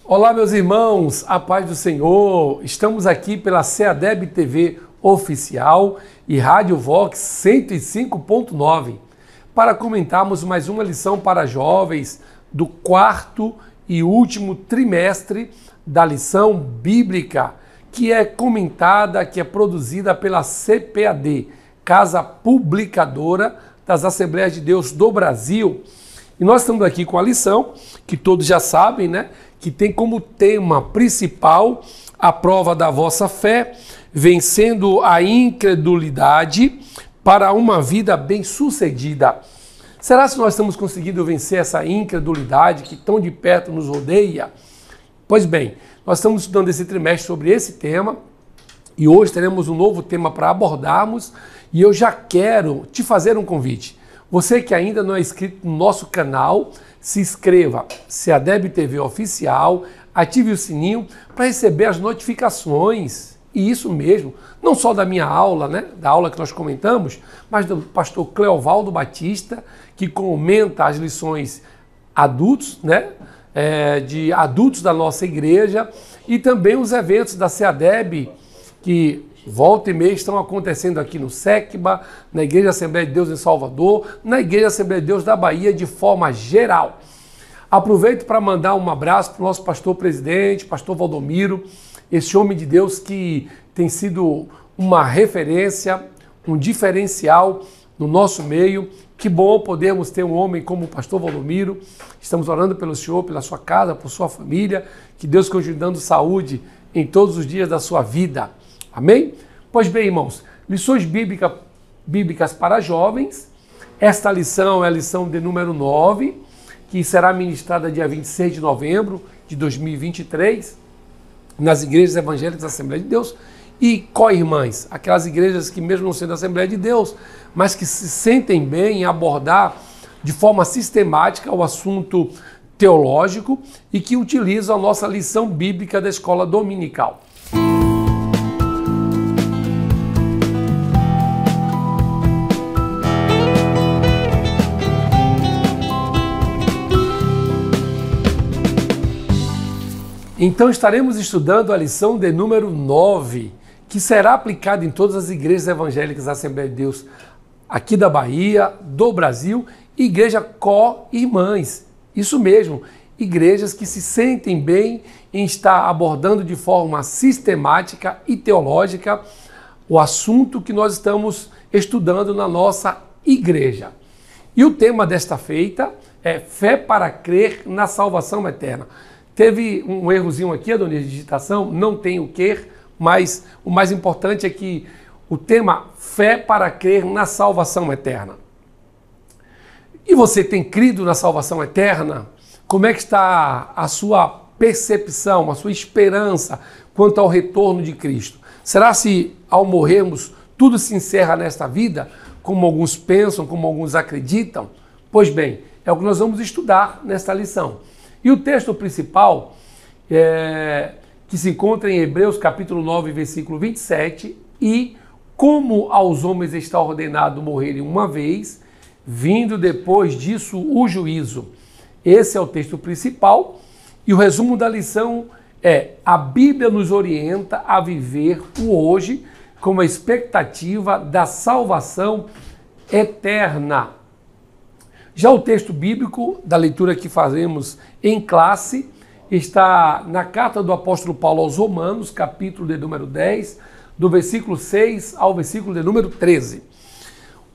Olá, meus irmãos, a paz do Senhor. Estamos aqui pela CEADEB TV Oficial e Rádio Vox 105.9 para comentarmos mais uma lição para jovens do quarto e último trimestre da lição bíblica, que é comentada, que é produzida pela CPAD, Casa Publicadora das Assembleias de Deus do Brasil. E nós estamos aqui com a lição, que todos já sabem, né? Que tem como tema principal a prova da vossa fé, vencendo a incredulidade para uma vida bem-sucedida. Será que nós estamos conseguindo vencer essa incredulidade que tão de perto nos rodeia? Pois bem, nós estamos estudando esse trimestre sobre esse tema e hoje teremos um novo tema para abordarmos e eu já quero te fazer um convite. Você que ainda não é inscrito no nosso canal, se inscreva, CEADEB TV Oficial, ative o sininho para receber as notificações. E isso mesmo, não só da minha aula, né, da aula que nós comentamos, mas do pastor Cleovaldo Batista, que comenta as lições adultos, né, de adultos da nossa igreja, e também os eventos da CEADEB, que volta e meia estão acontecendo aqui no SECBA, na Igreja Assembleia de Deus em Salvador, na Igreja Assembleia de Deus da Bahia de forma geral. Aproveito para mandar um abraço para o nosso pastor presidente, pastor Valdomiro, esse homem de Deus que tem sido uma referência, um diferencial no nosso meio. Que bom podermos ter um homem como o pastor Valdomiro. Estamos orando pelo senhor, pela sua casa, por sua família. Que Deus continue dando saúde em todos os dias da sua vida. Amém? Pois bem, irmãos, lições bíblicas para jovens. Esta lição é a lição de número 9, que será ministrada dia 26 de novembro de 2023, nas igrejas evangélicas da Assembleia de Deus e co-irmãs, aquelas igrejas que mesmo não sendo Assembleia de Deus, mas que se sentem bem em abordar de forma sistemática o assunto teológico e que utilizam a nossa lição bíblica da escola dominical. Então estaremos estudando a lição de número 9, que será aplicada em todas as igrejas evangélicas da Assembleia de Deus aqui da Bahia, do Brasil, igreja co-irmãs. Isso mesmo, igrejas que se sentem bem em estar abordando de forma sistemática e teológica o assunto que nós estamos estudando na nossa igreja. E o tema desta feita é fé para crer na salvação eterna. Teve um errozinho aqui, Adonis, de digitação, não tem o quer, mas o mais importante é que o tema fé para crer na salvação eterna. E você tem crido na salvação eterna? Como é que está a sua percepção, a sua esperança quanto ao retorno de Cristo? Será se ao morrermos tudo se encerra nesta vida, como alguns pensam, como alguns acreditam? Pois bem, é o que nós vamos estudar nesta lição. E o texto principal, que se encontra em Hebreus capítulo 9, versículo 27, e como aos homens está ordenado morrerem uma vez, vindo depois disso o juízo. Esse é o texto principal e o resumo da lição é: a Bíblia nos orienta a viver o hoje com a expectativa da salvação eterna. Já o texto bíblico da leitura que fazemos em classe está na carta do apóstolo Paulo aos Romanos, capítulo de número 10, do versículo 6 ao versículo de número 13.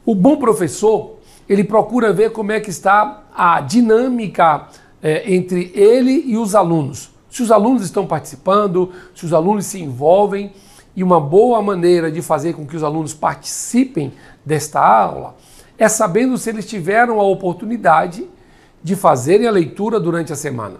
O bom professor, ele procura ver como é que está a dinâmica entre ele e os alunos. Se os alunos estão participando, se os alunos se envolvem, e uma boa maneira de fazer com que os alunos participem desta aula é sabendo se eles tiveram a oportunidade de fazerem a leitura durante a semana.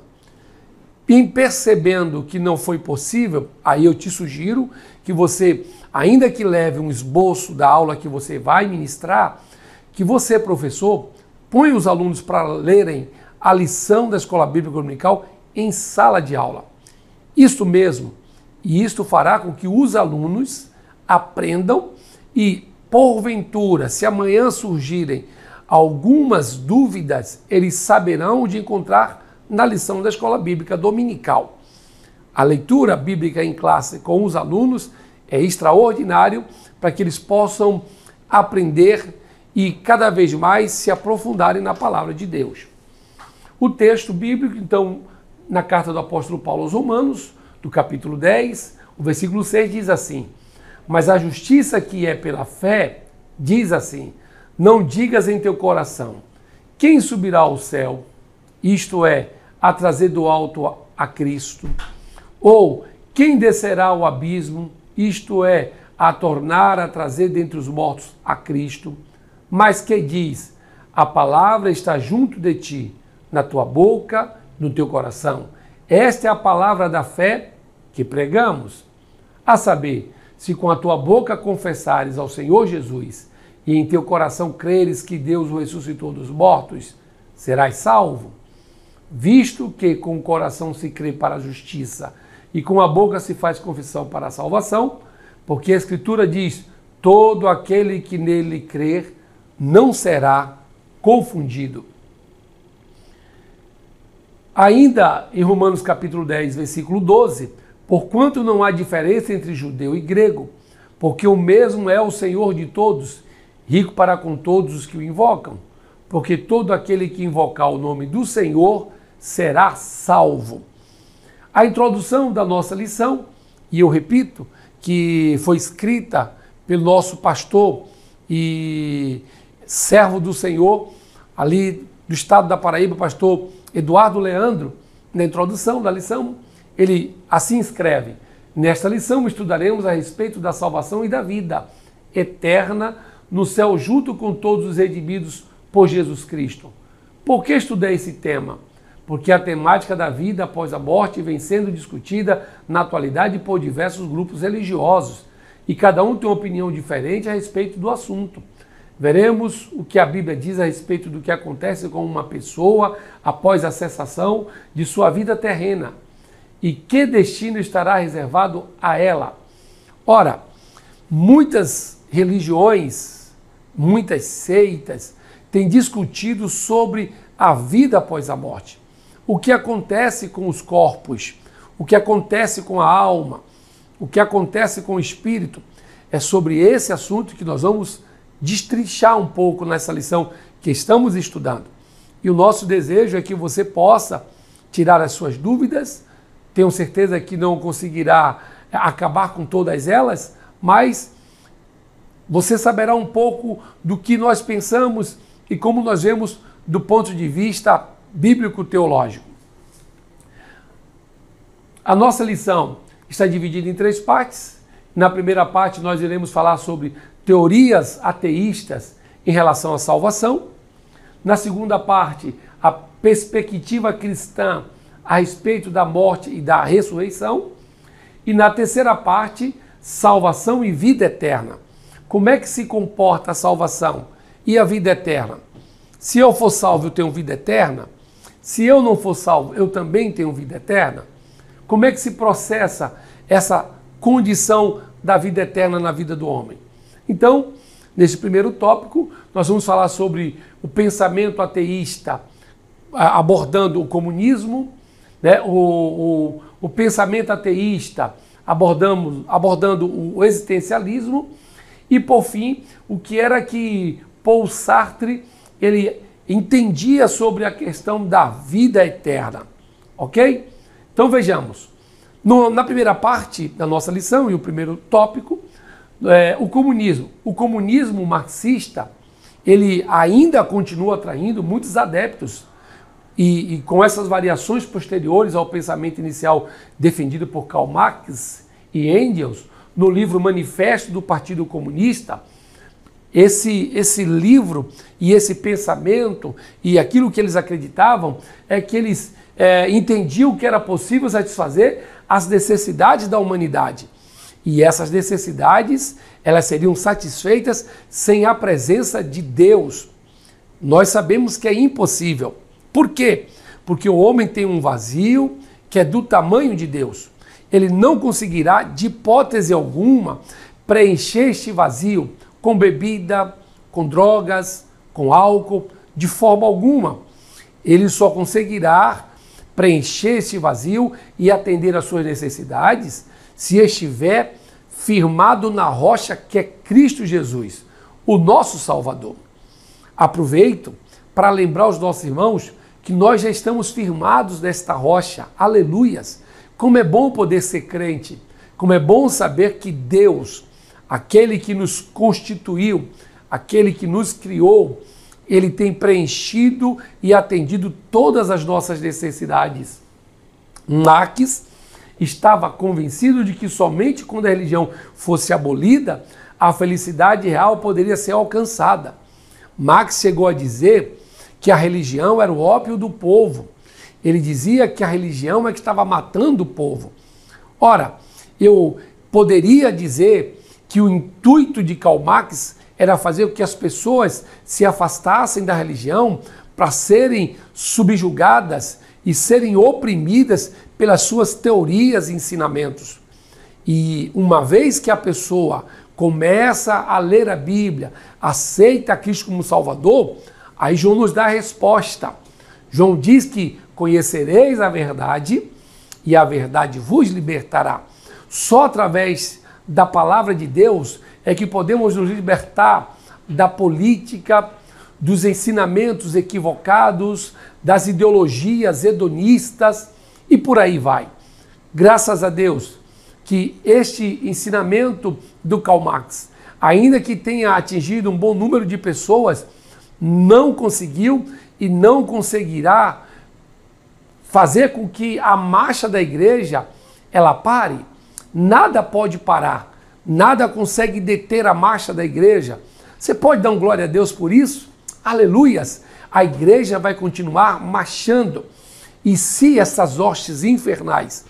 E percebendo que não foi possível, aí eu te sugiro que você, ainda que leve um esboço da aula que você vai ministrar, que você, professor, ponha os alunos para lerem a lição da Escola Bíblica Dominical em sala de aula. Isso mesmo, e isto fará com que os alunos aprendam e, porventura, se amanhã surgirem algumas dúvidas, eles saberão onde encontrar na lição da Escola Bíblica Dominical. A leitura bíblica em classe com os alunos é extraordinário para que eles possam aprender e cada vez mais se aprofundarem na palavra de Deus. O texto bíblico, então, na carta do apóstolo Paulo aos Romanos, do capítulo 10, o versículo 6 diz assim: mas a justiça que é pela fé diz assim: não digas em teu coração, quem subirá ao céu, isto é, a trazer do alto a Cristo, ou quem descerá ao abismo, isto é, a tornar a trazer dentre os mortos a Cristo, mas que diz: a palavra está junto de ti, na tua boca, no teu coração. Esta é a palavra da fé que pregamos. A saber, se com a tua boca confessares ao Senhor Jesus e em teu coração creres que Deus o ressuscitou dos mortos, serás salvo. Visto que com o coração se crê para a justiça e com a boca se faz confissão para a salvação, porque a Escritura diz: todo aquele que nele crer não será confundido. Ainda em Romanos capítulo 10, versículo 12, porquanto não há diferença entre judeu e grego, porque o mesmo é o Senhor de todos, rico para com todos os que o invocam, porque todo aquele que invocar o nome do Senhor será salvo. A introdução da nossa lição, e eu repito, que foi escrita pelo nosso pastor e servo do Senhor, ali do estado da Paraíba, pastor Eduardo Leandro, na introdução da lição, ele assim escreve: nesta lição estudaremos a respeito da salvação e da vida eterna no céu junto com todos os redimidos por Jesus Cristo. Por que estudei esse tema? Porque a temática da vida após a morte vem sendo discutida na atualidade por diversos grupos religiosos e cada um tem uma opinião diferente a respeito do assunto. Veremos o que a Bíblia diz a respeito do que acontece com uma pessoa após a cessação de sua vida terrena e que destino estará reservado a ela. Ora, muitas religiões, muitas seitas têm discutido sobre a vida após a morte. O que acontece com os corpos, o que acontece com a alma, o que acontece com o espírito. É sobre esse assunto que nós vamos destrinchar um pouco nessa lição que estamos estudando. E o nosso desejo é que você possa tirar as suas dúvidas. Tenho certeza que não conseguirá acabar com todas elas, mas você saberá um pouco do que nós pensamos e como nós vemos do ponto de vista bíblico-teológico. A nossa lição está dividida em 3 partes. Na primeira parte nós iremos falar sobre teorias ateístas em relação à salvação. Na segunda parte, a perspectiva cristã a respeito da morte e da ressurreição. E na terceira parte, salvação e vida eterna. Como é que se comporta a salvação e a vida eterna? Se eu for salvo, eu tenho vida eterna? Se eu não for salvo, eu também tenho vida eterna? Como é que se processa essa condição da vida eterna na vida do homem? Então, nesse primeiro tópico, nós vamos falar sobre o pensamento ateísta, abordando o comunismo, né? o pensamento ateísta, abordando o existencialismo, e, por fim, o que era que Paul Sartre ele entendia sobre a questão da vida eterna. Ok? Então, vejamos. Na primeira parte da nossa lição, e o primeiro tópico, o comunismo. O comunismo marxista, ele ainda continua atraindo muitos adeptos e com essas variações posteriores ao pensamento inicial defendido por Karl Marx e Engels, no livro Manifesto do Partido Comunista, esse livro e esse pensamento e aquilo que eles acreditavam é que eles entendiam que era possível satisfazer as necessidades da humanidade. E essas necessidades, elas seriam satisfeitas sem a presença de Deus. Nós sabemos que é impossível. Por quê? Porque o homem tem um vazio que é do tamanho de Deus. Ele não conseguirá, de hipótese alguma, preencher este vazio com bebida, com drogas, com álcool, de forma alguma. Ele só conseguirá preencher esse vazio e atender às suas necessidades se estiver firmado na rocha que é Cristo Jesus, o nosso Salvador. Aproveito para lembrar aos nossos irmãos que nós já estamos firmados nesta rocha. Aleluias! Como é bom poder ser crente, como é bom saber que Deus, aquele que nos constituiu, aquele que nos criou, ele tem preenchido e atendido todas as nossas necessidades. Marx estava convencido de que somente quando a religião fosse abolida, a felicidade real poderia ser alcançada. Marx chegou a dizer que a religião era o ópio do povo. Ele dizia que a religião é que estava matando o povo. Ora, eu poderia dizer que o intuito de Karl Marx era fazer com que as pessoas se afastassem da religião para serem subjugadas e serem oprimidas pelas suas teorias e ensinamentos. E uma vez que a pessoa começa a ler a Bíblia, aceita Cristo como Salvador, aí João nos dá a resposta. João diz que conhecereis a verdade e a verdade vos libertará. Só através da palavra de Deus é que podemos nos libertar da política, dos ensinamentos equivocados, das ideologias hedonistas e por aí vai. Graças a Deus que este ensinamento do Karl Marx, ainda que tenha atingido um bom número de pessoas, não conseguiu e não conseguirá fazer com que a marcha da igreja ela pare. Nada pode parar, nada consegue deter a marcha da igreja. Você pode dar um glória a Deus por isso? Aleluias! A igreja vai continuar marchando. E se essas hostes infernais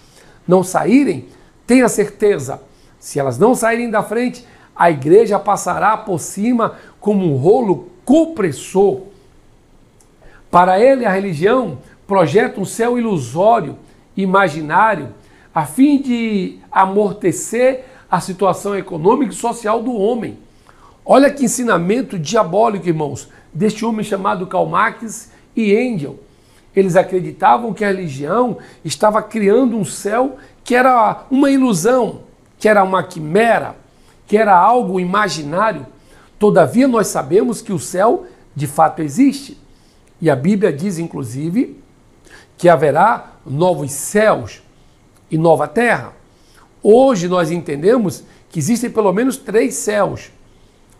não saírem, tenha certeza, se elas não saírem da frente, a igreja passará por cima como um rolo compressor. Para ele, a religião projeta um céu ilusório, imaginário, a fim de amortecer a situação econômica e social do homem. Olha que ensinamento diabólico, irmãos, deste homem chamado Karl Marx e Engels. Eles acreditavam que a religião estava criando um céu que era uma ilusão, que era uma quimera, que era algo imaginário. Todavia, nós sabemos que o céu de fato existe. E a Bíblia diz, inclusive, que haverá novos céus e nova terra. Hoje nós entendemos que existem pelo menos 3 céus.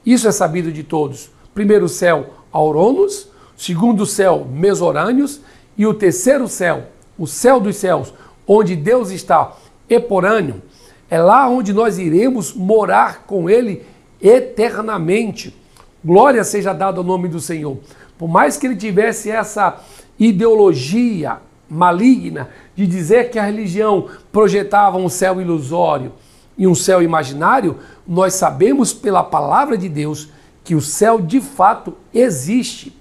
Isso é sabido de todos. Primeiro céu, Aurônos, segundo céu, Mesorâneos, e o terceiro céu, o céu dos céus, onde Deus está, Eporâneo, é lá onde nós iremos morar com Ele eternamente. Glória seja dada ao nome do Senhor. Por mais que ele tivesse essa ideologia maligna de dizer que a religião projetava um céu ilusório e um céu imaginário, nós sabemos pela palavra de Deus que o céu de fato existe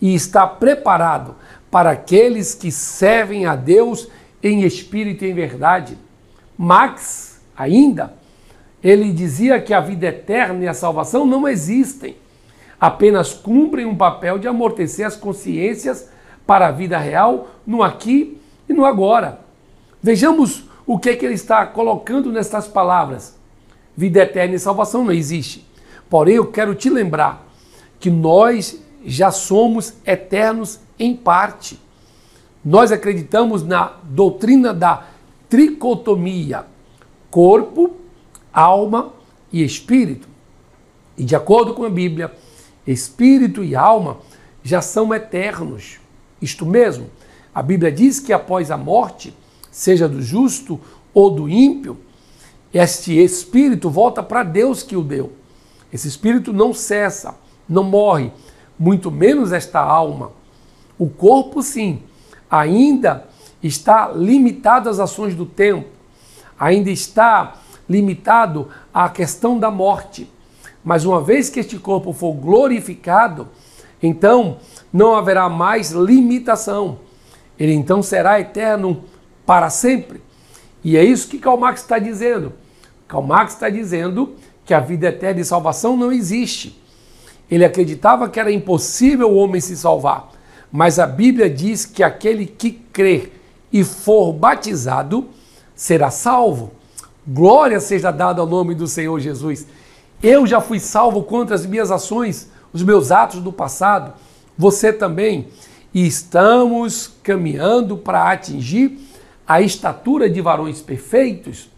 e está preparado para aqueles que servem a Deus em espírito e em verdade. Marx, ainda, ele dizia que a vida eterna e a salvação não existem, apenas cumprem um papel de amortecer as consciências para a vida real no aqui e no agora. Vejamos o que ele está colocando nessas palavras. Vida eterna e salvação não existe. Porém, eu quero te lembrar que nós já somos eternos em parte. Nós acreditamos na doutrina da tricotomia, corpo, alma e espírito. E de acordo com a Bíblia, espírito e alma já são eternos. Isto mesmo, a Bíblia diz que após a morte, seja do justo ou do ímpio, este espírito volta para Deus que o deu. Esse espírito não cessa, não morre, muito menos esta alma. O corpo, sim, ainda está limitado às ações do tempo, ainda está limitado à questão da morte. Mas uma vez que este corpo for glorificado, então não haverá mais limitação. Ele então será eterno para sempre. E é isso que Karl Marx está dizendo. Karl Marx está dizendo que a vida eterna e salvação não existe. Ele acreditava que era impossível o homem se salvar. Mas a Bíblia diz que aquele que crer e for batizado, será salvo. Glória seja dada ao nome do Senhor Jesus. Eu já fui salvo contra as minhas ações, os meus atos do passado. Você também. E estamos caminhando para atingir a estatura de varões perfeitos.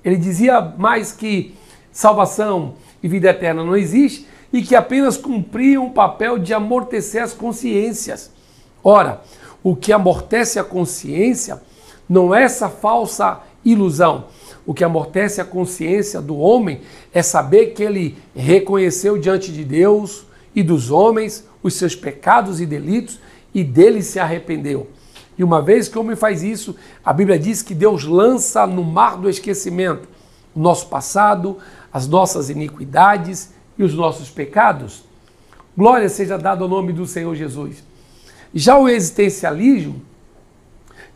Ele dizia mais que salvação e vida eterna não existe e que apenas cumpriam o papel de amortecer as consciências. Ora, o que amortece a consciência não é essa falsa ilusão. O que amortece a consciência do homem é saber que ele reconheceu diante de Deus e dos homens os seus pecados e delitos e dele se arrependeu. E uma vez que o homem faz isso, a Bíblia diz que Deus lança no mar do esquecimento o nosso passado, as nossas iniquidades e os nossos pecados. Glória seja dada ao nome do Senhor Jesus. Já o existencialismo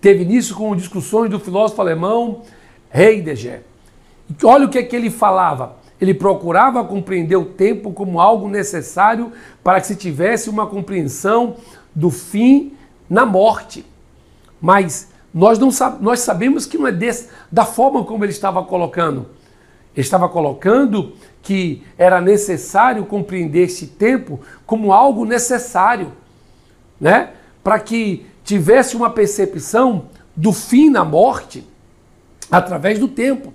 teve início com discussões do filósofo alemão Heidegger. E olha o que é que ele falava. Ele procurava compreender o tempo como algo necessário para que se tivesse uma compreensão do fim na morte. Mas nós sabemos que não é da forma como ele estava colocando. Ele estava colocando que era necessário compreender este tempo como algo necessário, né? Para que tivesse uma percepção do fim na morte através do tempo.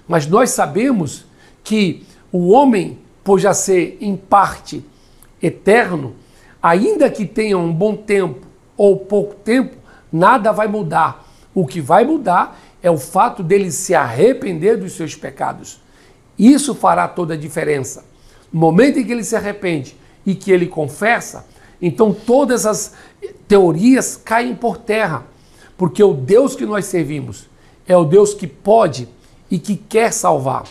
Mas nós sabemos que o homem, por já ser em parte eterno, ainda que tenha um bom tempo ou pouco tempo, nada vai mudar. O que vai mudar é o fato dele se arrepender dos seus pecados. Isso fará toda a diferença. No momento em que ele se arrepende e que ele confessa, então todas as teorias caem por terra, porque o Deus que nós servimos é o Deus que pode e que quer salvar.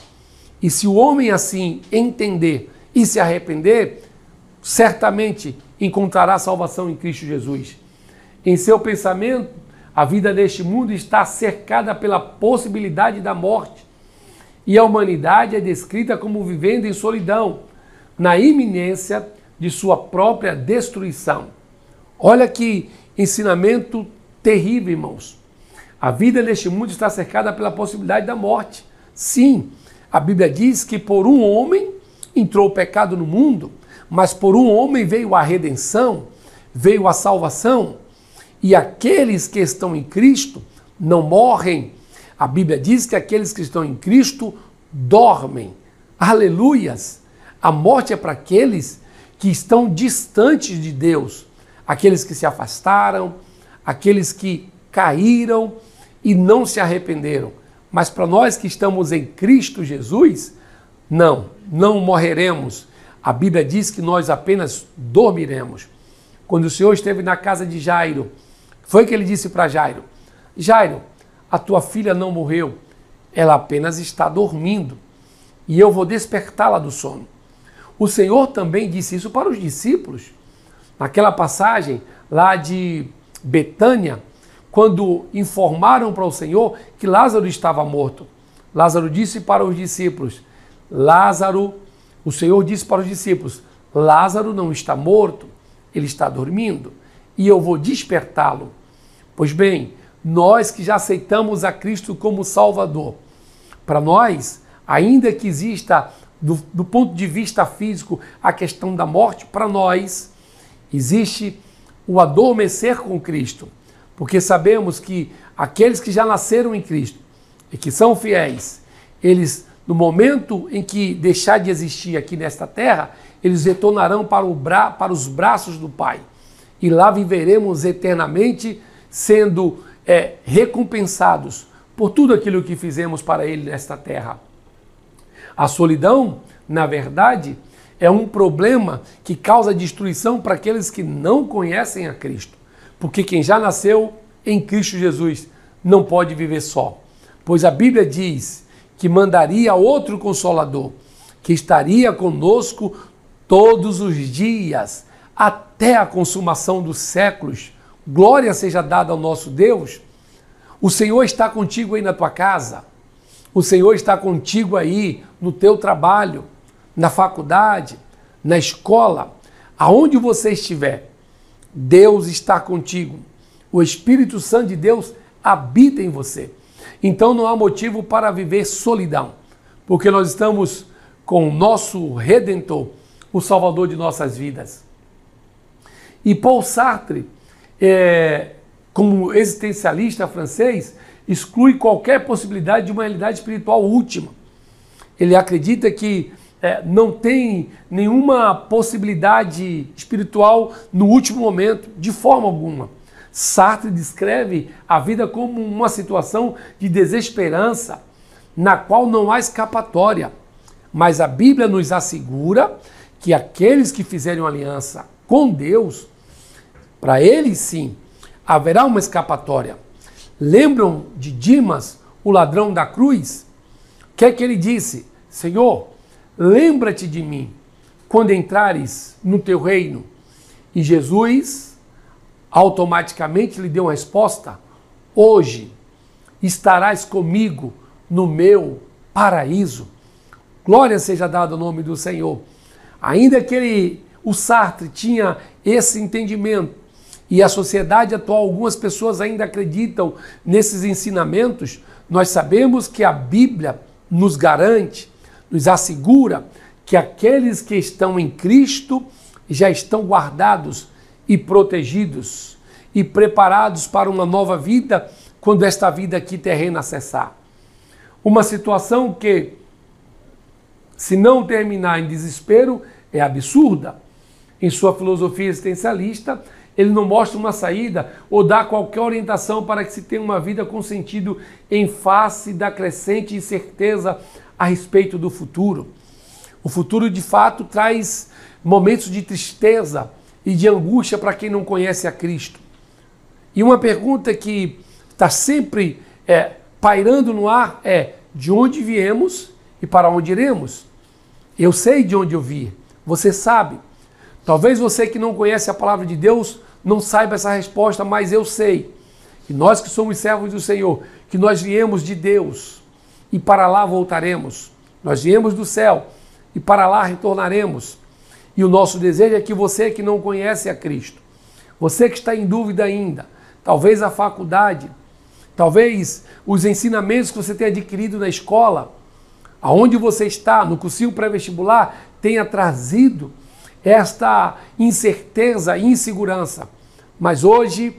E se o homem assim entender e se arrepender, certamente encontrará salvação em Cristo Jesus. Em seu pensamento, a vida neste mundo está cercada pela possibilidade da morte. E a humanidade é descrita como vivendo em solidão, na iminência de sua própria destruição. Olha que ensinamento terrível, irmãos. A vida neste mundo está cercada pela possibilidade da morte. Sim, a Bíblia diz que por um homem entrou o pecado no mundo, mas por um homem veio a redenção, veio a salvação. E aqueles que estão em Cristo não morrem. A Bíblia diz que aqueles que estão em Cristo dormem. Aleluias! A morte é para aqueles que estão distantes de Deus, aqueles que se afastaram, aqueles que caíram e não se arrependeram. Mas para nós que estamos em Cristo Jesus, não morreremos. A Bíblia diz que nós apenas dormiremos. Quando o Senhor esteve na casa de Jairo, foi que ele disse para Jairo: Jairo, a tua filha não morreu, ela apenas está dormindo e eu vou despertá-la do sono. O Senhor também disse isso para os discípulos. Naquela passagem lá de Betânia, quando informaram para o Senhor que Lázaro estava morto, Lázaro disse para os discípulos, o Senhor disse para os discípulos, Lázaro não está morto, ele está dormindo e eu vou despertá-lo. Pois bem, nós que já aceitamos a Cristo como Salvador, para nós, ainda que exista do ponto de vista físico a questão da morte, para nós existe o adormecer com Cristo, porque sabemos que aqueles que já nasceram em Cristo e que são fiéis, eles, no momento em que deixar de existir aqui nesta terra, eles retornarão para os braços do Pai. E lá viveremos eternamente, sendo recompensados por tudo aquilo que fizemos para Ele nesta terra. A solidão, na verdade, é um problema que causa destruição para aqueles que não conhecem a Cristo. Porque quem já nasceu em Cristo Jesus não pode viver só. Pois a Bíblia diz que mandaria outro Consolador, que estaria conosco todos os dias, até a consumação dos séculos. Glória seja dada ao nosso Deus. O Senhor está contigo aí na tua casa. O Senhor está contigo aí no teu trabalho, na faculdade, na escola, aonde você estiver. Deus está contigo. O Espírito Santo de Deus habita em você. Então não há motivo para viver solidão, porque nós estamos com o nosso Redentor, o Salvador de nossas vidas. E Paul Sartre, como existencialista francês, exclui qualquer possibilidade de uma realidade espiritual última. Ele acredita que não tem nenhuma possibilidade espiritual no último momento, de forma alguma. Sartre descreve a vida como uma situação de desesperança, na qual não há escapatória. Mas a Bíblia nos assegura que aqueles que fizerem uma aliança com Deus, para eles sim, haverá uma escapatória. Lembram de Dimas, o ladrão da cruz? O que é que ele disse? Senhor, lembra-te de mim quando entrares no teu reino. E Jesus automaticamente lhe deu uma resposta: hoje estarás comigo no meu paraíso. Glória seja dada ao nome do Senhor. Ainda que o Sartre tinha esse entendimento, e a sociedade atual, algumas pessoas ainda acreditam nesses ensinamentos, nós sabemos que a Bíblia nos garante, nos assegura que aqueles que estão em Cristo já estão guardados e protegidos e preparados para uma nova vida quando esta vida aqui terrena cessar. Uma situação que, se não terminar em desespero, é absurda. Em sua filosofia existencialista, ele não mostra uma saída ou dá qualquer orientação para que se tenha uma vida com sentido em face da crescente incerteza a respeito do futuro. O futuro, de fato, traz momentos de tristeza e de angústia para quem não conhece a Cristo. E uma pergunta que está sempre pairando no ar é: de onde viemos e para onde iremos? Eu sei de onde eu vi, você sabe. Talvez você que não conhece a palavra de Deus não saiba essa resposta, mas eu sei. E nós que somos servos do Senhor, que nós viemos de Deus e para lá voltaremos. Nós viemos do céu e para lá retornaremos. E o nosso desejo é que você que não conhece a Cristo, você que está em dúvida ainda, talvez a faculdade, talvez os ensinamentos que você tem adquirido na escola, aonde você está, no cursinho pré-vestibular, tenha trazido esta incerteza e insegurança. Mas hoje,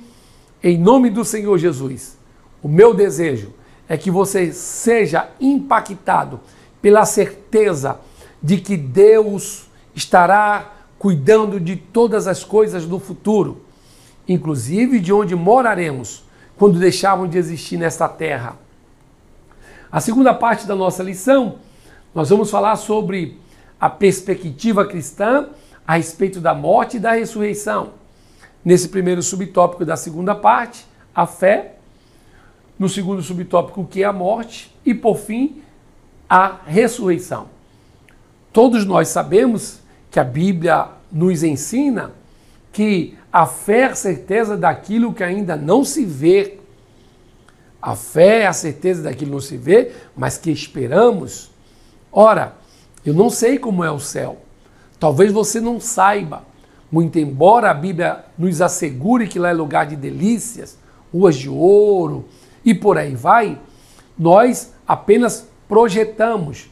em nome do Senhor Jesus, o meu desejo é que você seja impactado pela certeza de que Deus estará cuidando de todas as coisas do futuro, inclusive de onde moraremos quando deixarmos de existir nesta terra. A segunda parte da nossa lição, nós vamos falar sobre a perspectiva cristã a respeito da morte e da ressurreição. Nesse primeiro subtópico da segunda parte, a fé. No segundo subtópico, o que é a morte. E, por fim, a ressurreição. Todos nós sabemos que a Bíblia nos ensina que a fé é a certeza daquilo que ainda não se vê. A fé é a certeza daquilo que não se vê, mas que esperamos. Ora, eu não sei como é o céu. Talvez você não saiba, muito embora a Bíblia nos assegure que lá é lugar de delícias, ruas de ouro e por aí vai, nós apenas projetamos.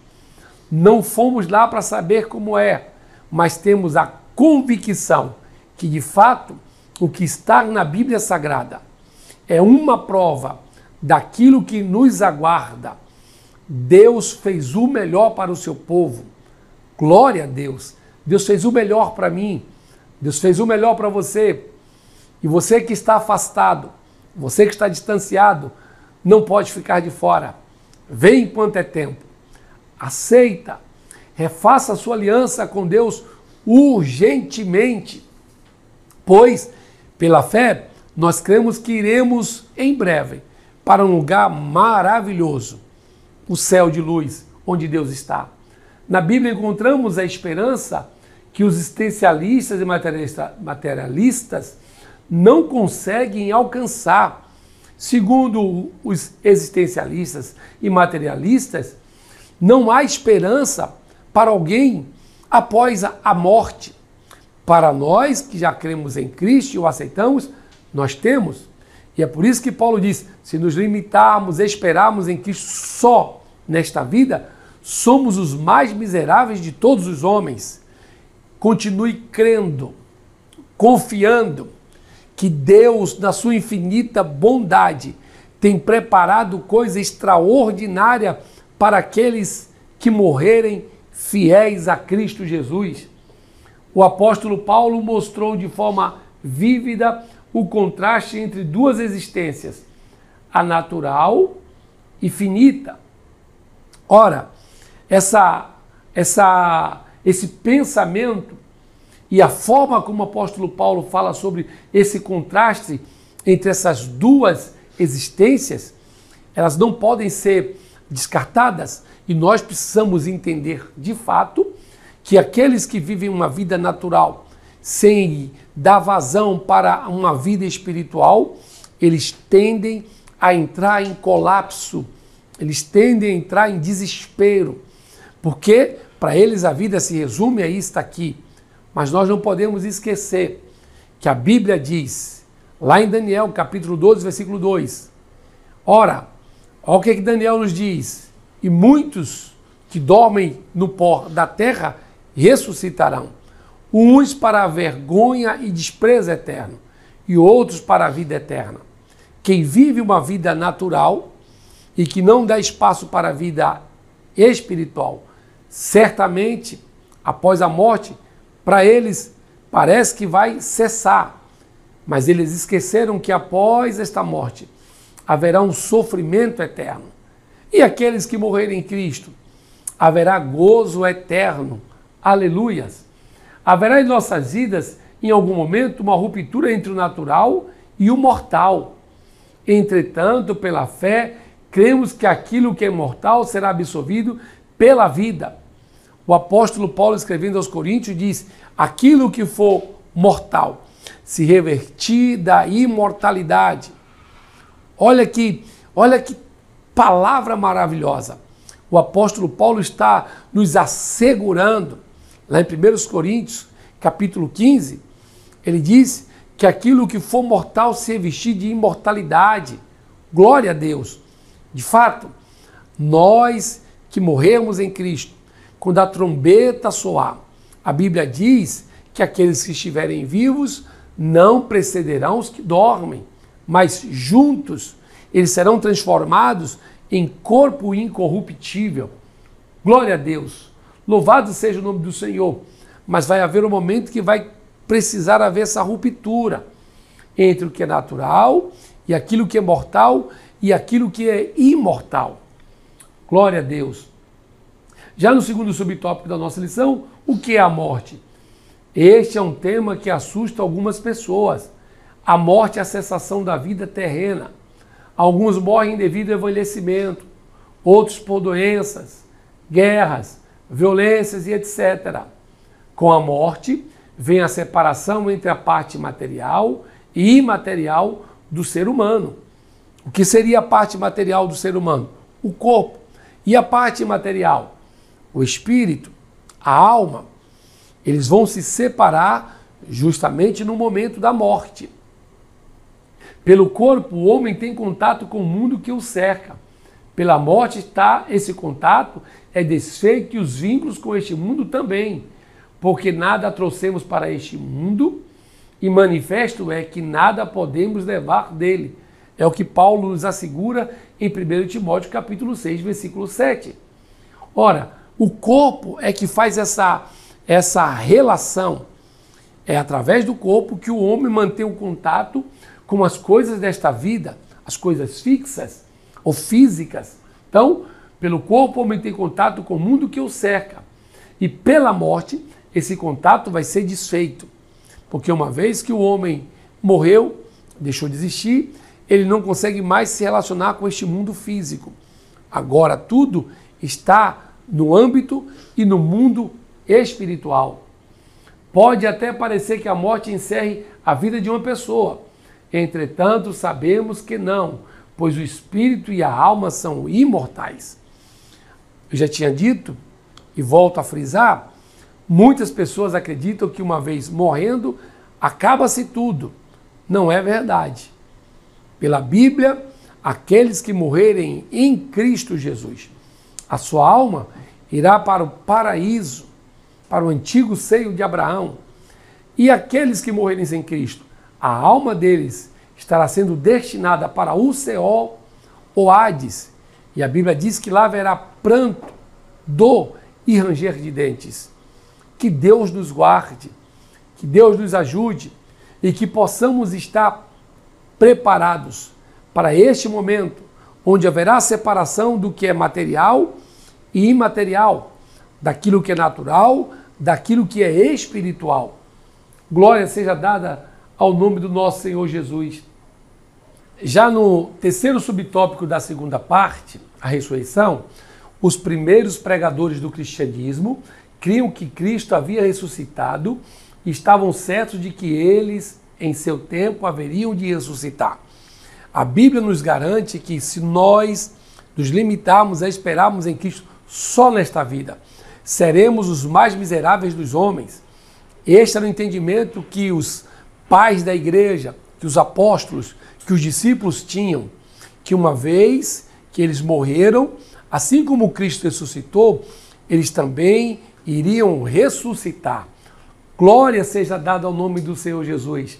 Não fomos lá para saber como é, mas temos a convicção que, de fato, o que está na Bíblia Sagrada é uma prova daquilo que nos aguarda. Deus fez o melhor para o seu povo. Glória a Deus. Deus fez o melhor para mim. Deus fez o melhor para você. E você que está afastado, você que está distanciado, não pode ficar de fora. Vem enquanto é tempo. Aceita. Refaça a sua aliança com Deus urgentemente. Pois, pela fé, nós cremos que iremos em breve para um lugar maravilhoso, o céu de luz, onde Deus está. Na Bíblia encontramos a esperança que os existencialistas e materialistas não conseguem alcançar. Segundo os existencialistas e materialistas, não há esperança para alguém após a morte. Para nós que já cremos em Cristo e o aceitamos, nós temos. E é por isso que Paulo diz, se nos limitarmos a esperarmos em Cristo só nesta vida, somos os mais miseráveis de todos os homens. Continue crendo, confiando que Deus, na sua infinita bondade, tem preparado coisa extraordinária para aqueles que morrerem fiéis a Cristo Jesus. O apóstolo Paulo mostrou de forma vívida o contraste entre duas existências, a natural e finita. Ora, esse pensamento e a forma como o apóstolo Paulo fala sobre esse contraste entre essas duas existências, elas não podem ser descartadas e nós precisamos entender de fato que aqueles que vivem uma vida natural sem dar vazão para uma vida espiritual, eles tendem a entrar em colapso, eles tendem a entrar em desespero, porque para eles a vida se resume a isto aqui. Mas nós não podemos esquecer que a Bíblia diz, lá em Daniel, capítulo 12, versículo 2, ora, olha o que Daniel nos diz, e muitos que dormem no pó da terra ressuscitarão, uns para a vergonha e desprezo eterno, e outros para a vida eterna. Quem vive uma vida natural e que não dá espaço para a vida espiritual, certamente, após a morte, para eles parece que vai cessar, mas eles esqueceram que após esta morte haverá um sofrimento eterno. E aqueles que morrerem em Cristo, haverá gozo eterno. Aleluias! Haverá em nossas vidas, em algum momento, uma ruptura entre o natural e o mortal. Entretanto, pela fé, cremos que aquilo que é mortal será absorvido pela vida. O apóstolo Paulo, escrevendo aos Coríntios, diz, aquilo que for mortal se revertir da imortalidade. Olha que palavra maravilhosa. O apóstolo Paulo está nos assegurando, lá em 1 Coríntios, capítulo 15, ele diz que aquilo que for mortal se revestir de imortalidade. Glória a Deus! De fato, nós que morremos em Cristo, quando a trombeta soar, a Bíblia diz que aqueles que estiverem vivos não precederão os que dormem, mas juntos eles serão transformados em corpo incorruptível. Glória a Deus! Louvado seja o nome do Senhor! Mas vai haver um momento que vai precisar haver essa ruptura entre o que é natural e aquilo que é mortal e aquilo que é imortal. Glória a Deus! Já no segundo subtópico da nossa lição, o que é a morte? Este é um tema que assusta algumas pessoas. A morte é a cessação da vida terrena. Alguns morrem devido ao envelhecimento, outros por doenças, guerras, violências e etc. Com a morte, vem a separação entre a parte material e imaterial do ser humano. O que seria a parte material do ser humano? O corpo. E a parte imaterial? O espírito, a alma. Eles vão se separar justamente no momento da morte. Pelo corpo, o homem tem contato com o mundo que o cerca. Pela morte está esse contato, é desfeito e os vínculos com este mundo também. Porque nada trouxemos para este mundo e manifesto é que nada podemos levar dele. É o que Paulo nos assegura em 1 Timóteo capítulo 6, versículo 7. Ora, o corpo é que faz essa relação. É através do corpo que o homem mantém o contato com as coisas desta vida, as coisas fixas ou físicas. Então, pelo corpo, o homem tem contato com o mundo que o cerca. E pela morte, esse contato vai ser desfeito. Porque uma vez que o homem morreu, deixou de existir, ele não consegue mais se relacionar com este mundo físico. Agora tudo está no âmbito e no mundo espiritual. Pode até parecer que a morte encerre a vida de uma pessoa. Entretanto, sabemos que não, pois o espírito e a alma são imortais. Eu já tinha dito, e volto a frisar, muitas pessoas acreditam que uma vez morrendo, acaba-se tudo. Não é verdade. pela Bíblia, aqueles que morrerem em Cristo Jesus. A sua alma irá para o paraíso, para o antigo seio de Abraão. E aqueles que morrerem sem Cristo, a alma deles estará sendo destinada para o Seol ou Hades. E a Bíblia diz que lá haverá pranto, dor e ranger de dentes. Que Deus nos guarde, que Deus nos ajude e que possamos estar preparados para este momento, onde haverá separação do que é material e imaterial, daquilo que é natural, daquilo que é espiritual. Glória seja dada ao nome do nosso Senhor Jesus. Já no terceiro subtópico da segunda parte, a ressurreição, os primeiros pregadores do cristianismo criam que Cristo havia ressuscitado e estavam certos de que eles, em seu tempo, haveriam de ressuscitar. A Bíblia nos garante que se nós nos limitarmos a esperarmos em Cristo só nesta vida, seremos os mais miseráveis dos homens. Este era o entendimento que os pais da igreja, que os apóstolos, que os discípulos tinham, que uma vez que eles morreram, assim como Cristo ressuscitou, eles também iriam ressuscitar. Glória seja dada ao nome do Senhor Jesus.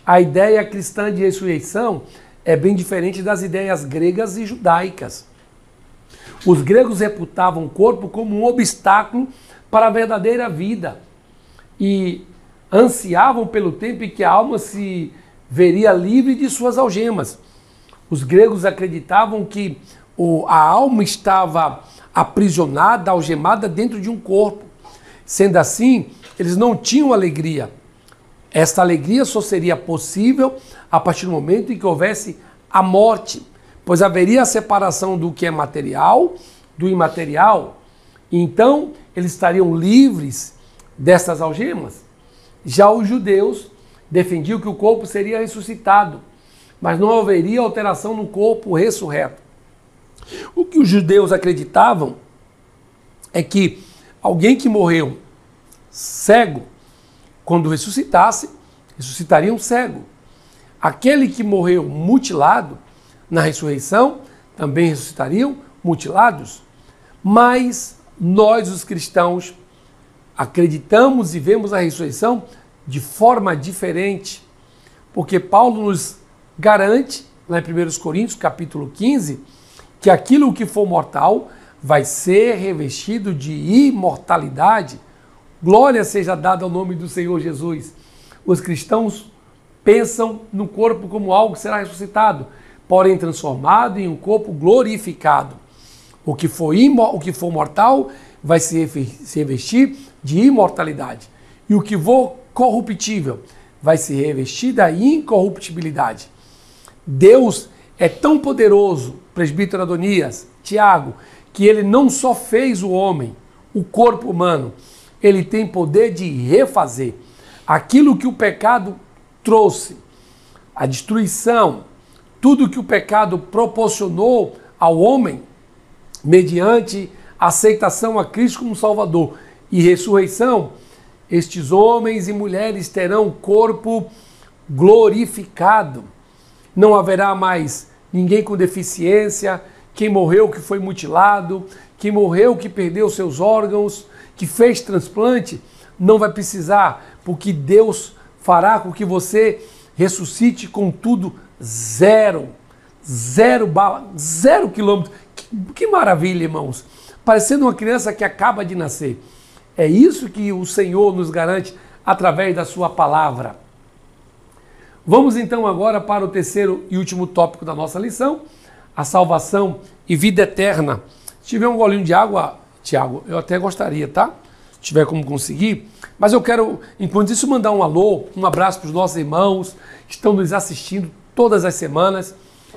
A ideia cristã de ressurreição é bem diferente das ideias gregas e judaicas. Os gregos reputavam o corpo como um obstáculo para a verdadeira vida e ansiavam pelo tempo em que a alma se veria livre de suas algemas. Os gregos acreditavam que a alma estava aprisionada, algemada dentro de um corpo. Sendo assim, eles não tinham alegria. Esta alegria só seria possível a partir do momento em que houvesse a morte, pois haveria a separação do que é material, do imaterial. Então, eles estariam livres dessas algemas. Já os judeus defendiam que o corpo seria ressuscitado, mas não haveria alteração no corpo ressurreto. O que os judeus acreditavam é que alguém que morreu cego, quando ressuscitasse, ressuscitaria um cego. Aquele que morreu mutilado, na ressurreição, também ressuscitariam mutilados. Mas nós, os cristãos, acreditamos e vemos a ressurreição de forma diferente, porque Paulo nos garante, lá em 1 Coríntios, capítulo 15, que aquilo que for mortal vai ser revestido de imortalidade. Glória seja dada ao nome do Senhor Jesus. Os cristãos pensam no corpo como algo que será ressuscitado, porém transformado em um corpo glorificado. O que for mortal vai se revestir de imortalidade. E o que for corruptível vai se revestir da incorruptibilidade. Deus é tão poderoso, presbítero Adonias, Tiago, que ele não só fez o homem, o corpo humano, ele tem poder de refazer aquilo que o pecado trouxe, a destruição, tudo que o pecado proporcionou ao homem, mediante a aceitação a Cristo como Salvador e ressurreição, estes homens e mulheres terão corpo glorificado. Não haverá mais ninguém com deficiência, quem morreu que foi mutilado, quem morreu que perdeu seus órgãos, que fez transplante, não vai precisar, porque Deus fará com que você ressuscite com tudo zero bala, 0 quilômetro. Que maravilha, irmãos! Parecendo uma criança que acaba de nascer. É isso que o Senhor nos garante através da sua palavra. Vamos então agora para o terceiro e último tópico da nossa lição, a salvação e vida eterna. Se tiver um golinho de água, Tiago, eu até gostaria, tá? Se tiver como conseguir. Mas eu quero, enquanto isso, mandar um alô, um abraço para os nossos irmãos que estão nos assistindo todas as semanas.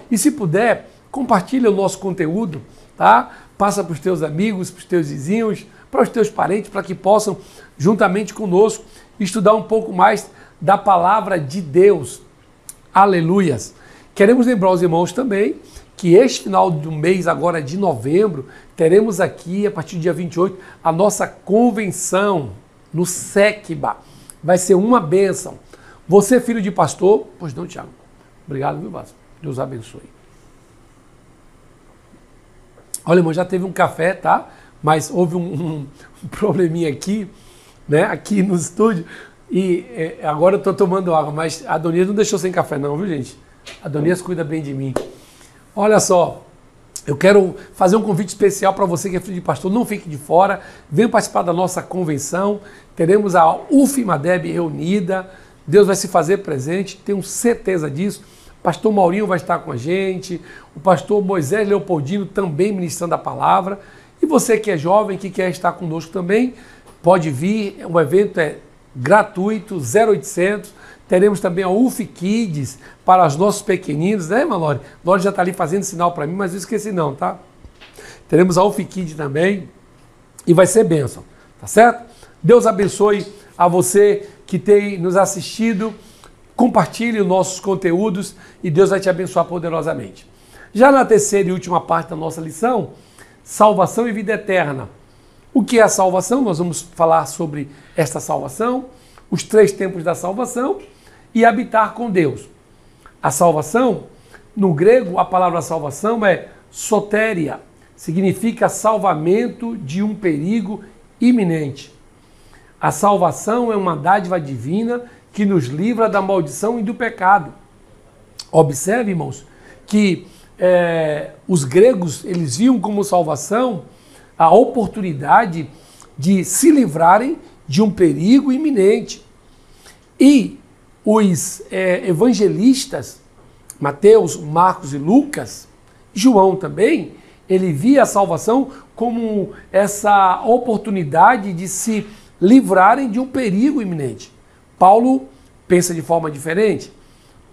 E se puder, compartilha o nosso conteúdo, tá? Passa para os teus amigos, para os teus vizinhos, para os teus parentes, para que possam, juntamente conosco, estudar um pouco mais da palavra de Deus. Aleluias! Queremos lembrar os irmãos também que este final do mês, agora de novembro, teremos aqui, a partir do dia 28, a nossa convenção no SECBA. Vai ser uma bênção. Você, filho de pastor... Pois não, Tiago. Obrigado, viu, Vasco? Deus abençoe. Olha, irmão, já teve um café, tá? Mas houve um probleminha aqui, né? Aqui no estúdio. E agora eu estou tomando água, mas a Adonias não deixou sem café não, viu, gente? A Adonias cuida bem de mim. Olha só, eu quero fazer um convite especial para você que é filho de pastor, não fique de fora, venha participar da nossa convenção, teremos a UFMADEB reunida, Deus vai se fazer presente, tenho certeza disso. O pastor Maurinho vai estar com a gente, o pastor Moisés Leopoldino também ministrando a palavra, e você que é jovem, que quer estar conosco também, pode vir, o evento é gratuito, 0800, teremos também a UF Kids para os nossos pequeninos, né, Malori? Lori já está ali fazendo sinal para mim, mas não esqueci não, tá? Teremos a UF Kids também e vai ser bênção, tá certo? Deus abençoe a você que tem nos assistido, compartilhe os nossos conteúdos e Deus vai te abençoar poderosamente. Já na terceira e última parte da nossa lição, salvação e vida eterna. O que é a salvação? Nós vamos falar sobre esta salvação, os 3 tempos da salvação e habitar com Deus. A salvação, no grego, a palavra salvação é sotéria, significa salvamento de um perigo iminente. A salvação é uma dádiva divina que nos livra da maldição e do pecado. Observe, irmãos, que os gregos, eles viam como salvação a oportunidade de se livrarem de um perigo iminente. E os evangelistas, Mateus, Marcos e Lucas, João também, ele via a salvação como essa oportunidade de se livrarem de um perigo iminente. Paulo pensa de forma diferente.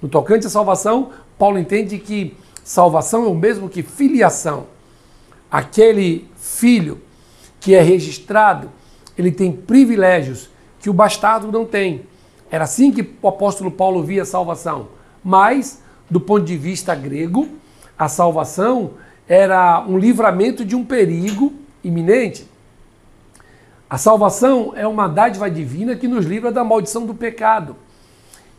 No tocante à salvação, Paulo entende que salvação é o mesmo que filiação. Aquele filho que é registrado, ele tem privilégios que o bastardo não tem. Era assim que o apóstolo Paulo via a salvação. Mas, do ponto de vista grego, a salvação era um livramento de um perigo iminente. A salvação é uma dádiva divina que nos livra da maldição do pecado.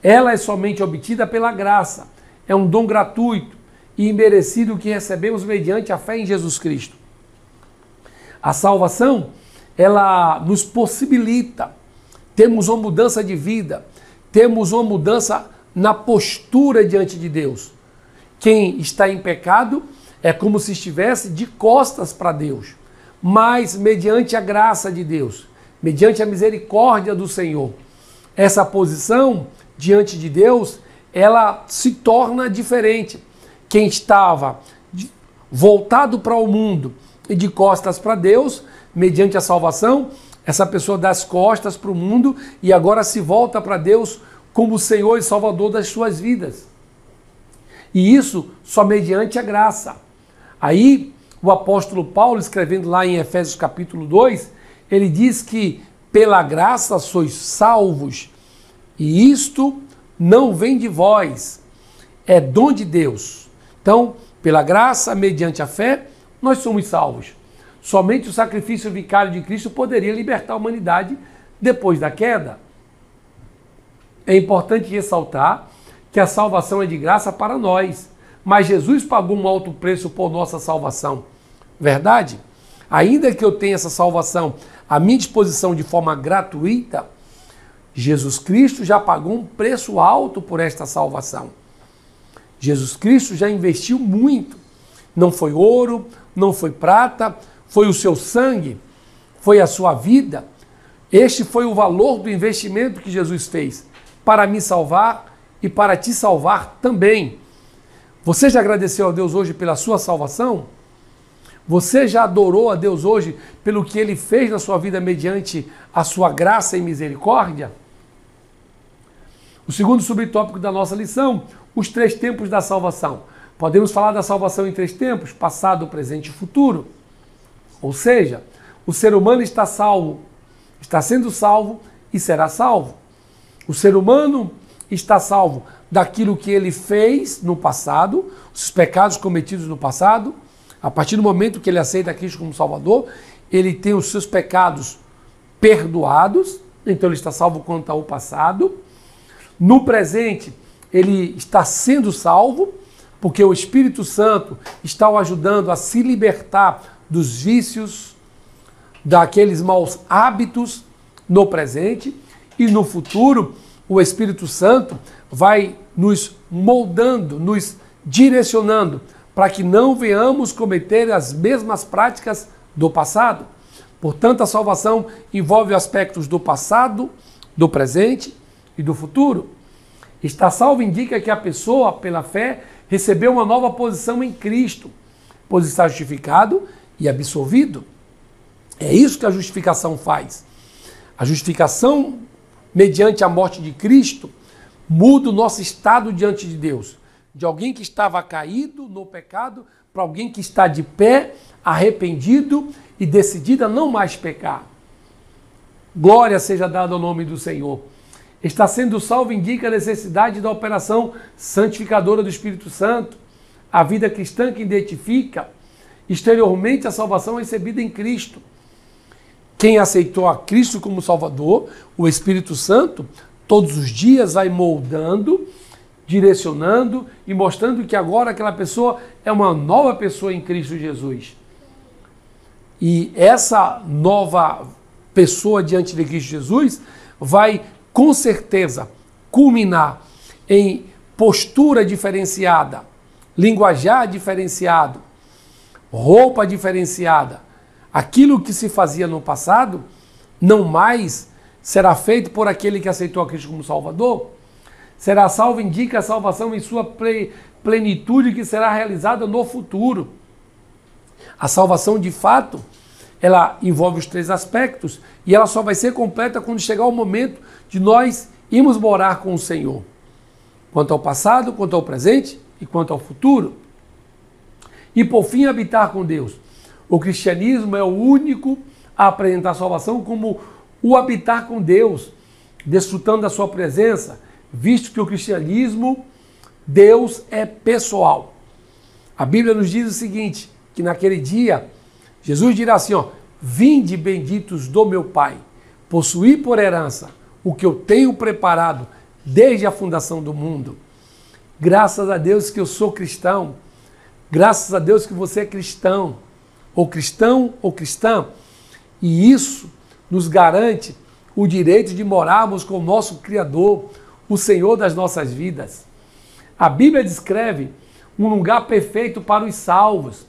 Ela é somente obtida pela graça. É um dom gratuito e imerecido que recebemos mediante a fé em Jesus Cristo. A salvação, ela nos possibilita, temos uma mudança de vida, temos uma mudança na postura diante de Deus. Quem está em pecado é como se estivesse de costas para Deus, mas mediante a graça de Deus, mediante a misericórdia do Senhor, essa posição diante de Deus, ela se torna diferente. Quem estava voltado para o mundo e de costas para Deus, mediante a salvação, essa pessoa dá as costas para o mundo e agora se volta para Deus como o Senhor e Salvador das suas vidas. E isso só mediante a graça. Aí o apóstolo Paulo, escrevendo lá em Efésios capítulo 2, ele diz que pela graça sois salvos, e isto não vem de vós, é dom de Deus. Então, pela graça, mediante a fé, nós somos salvos. Somente o sacrifício vicário de Cristo poderia libertar a humanidade depois da queda. É importante ressaltar que a salvação é de graça para nós, mas Jesus pagou um alto preço por nossa salvação. Verdade? Ainda que eu tenha essa salvação à minha disposição de forma gratuita, Jesus Cristo já pagou um preço alto por esta salvação. Jesus Cristo já investiu muito. Não foi ouro, não foi prata, foi o seu sangue, foi a sua vida. Este foi o valor do investimento que Jesus fez para me salvar e para te salvar também. Você já agradeceu a Deus hoje pela sua salvação? Você já adorou a Deus hoje pelo que Ele fez na sua vida mediante a sua graça e misericórdia? O segundo subtópico da nossa lição, os 3 tempos da salvação. Podemos falar da salvação em 3 tempos, passado, presente e futuro. Ou seja, o ser humano está salvo, está sendo salvo e será salvo. O ser humano está salvo daquilo que ele fez no passado, os pecados cometidos no passado. A partir do momento que ele aceita Cristo como Salvador, ele tem os seus pecados perdoados, então ele está salvo quanto ao passado. No presente, ele está sendo salvo, porque o Espírito Santo está o ajudando a se libertar dos vícios, daqueles maus hábitos no presente, e no futuro o Espírito Santo vai nos moldando, nos direcionando para que não venhamos cometer as mesmas práticas do passado. Portanto, a salvação envolve aspectos do passado, do presente e do futuro. Estar salvo indica que a pessoa, pela fé, recebeu uma nova posição em Cristo, pois está justificado e absolvido. É isso que a justificação faz. A justificação, mediante a morte de Cristo, muda o nosso estado diante de Deus. De alguém que estava caído no pecado, para alguém que está de pé, arrependido e decidido a não mais pecar. Glória seja dada ao nome do Senhor. Estar sendo salvo indica a necessidade da operação santificadora do Espírito Santo. A vida cristã que identifica exteriormente a salvação recebida em Cristo. Quem aceitou a Cristo como Salvador, o Espírito Santo, todos os dias vai moldando, direcionando e mostrando que agora aquela pessoa é uma nova pessoa em Cristo Jesus. E essa nova pessoa diante de Cristo Jesus vai, com certeza, culminar em postura diferenciada, linguajar diferenciado, roupa diferenciada. Aquilo que se fazia no passado não mais será feito por aquele que aceitou a Cristo como Salvador. Será salvo indica a salvação em sua plenitude que será realizada no futuro. A salvação, de fato, ela envolve os três aspectos e ela só vai ser completa quando chegar o momento de nós irmos morar com o Senhor. Quanto ao passado, quanto ao presente e quanto ao futuro. E por fim, habitar com Deus. O cristianismo é o único a apresentar a salvação como o habitar com Deus, desfrutando da sua presença, visto que o cristianismo, Deus é pessoal. A Bíblia nos diz o seguinte, que naquele dia, Jesus dirá assim, vinde benditos do meu Pai, possuí por herança o que eu tenho preparado desde a fundação do mundo. Graças a Deus que eu sou cristão, graças a Deus que você é cristão ou cristã, e isso nos garante o direito de morarmos com o nosso Criador, o Senhor das nossas vidas. A Bíblia descreve um lugar perfeito para os salvos,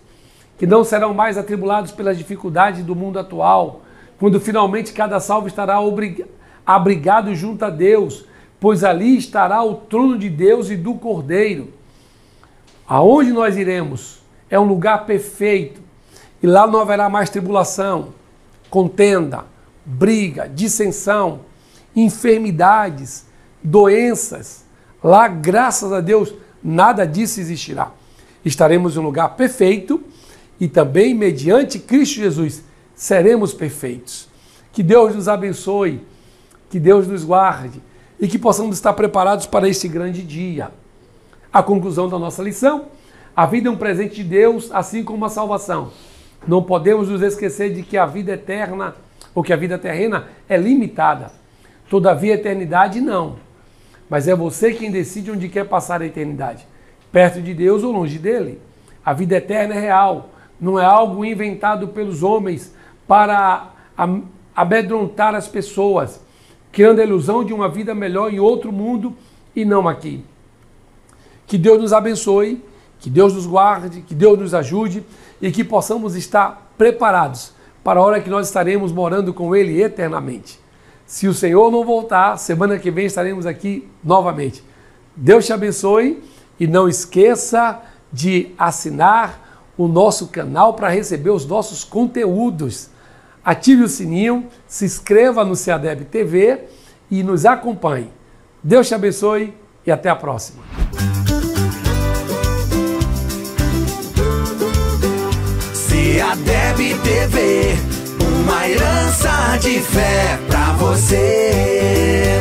que não serão mais atribulados pelas dificuldades do mundo atual, quando finalmente cada salvo estará abrigado junto a Deus, pois ali estará o trono de Deus e do Cordeiro. Aonde nós iremos é um lugar perfeito, e lá não haverá mais tribulação, contenda, briga, dissensão, enfermidades, doenças. Lá, graças a Deus, nada disso existirá. Estaremos em um lugar perfeito e também, mediante Cristo Jesus, seremos perfeitos. Que Deus nos abençoe, que Deus nos guarde e que possamos estar preparados para este grande dia. A conclusão da nossa lição: a vida é um presente de Deus, assim como a salvação. Não podemos nos esquecer de que a vida eterna, ou que a vida terrena, é limitada. Todavia, a eternidade não. Mas é você quem decide onde quer passar a eternidade, perto de Deus ou longe dele. A vida eterna é real, não é algo inventado pelos homens para amedrontar as pessoas, criando a ilusão de uma vida melhor em outro mundo e não aqui. Que Deus nos abençoe, que Deus nos guarde, que Deus nos ajude e que possamos estar preparados para a hora que nós estaremos morando com Ele eternamente. Se o Senhor não voltar, semana que vem estaremos aqui novamente. Deus te abençoe e não esqueça de assinar o nosso canal para receber os nossos conteúdos. Ative o sininho, se inscreva no CEADEB TV e nos acompanhe. Deus te abençoe e até a próxima. CEADEB TV, uma herança de fé pra você.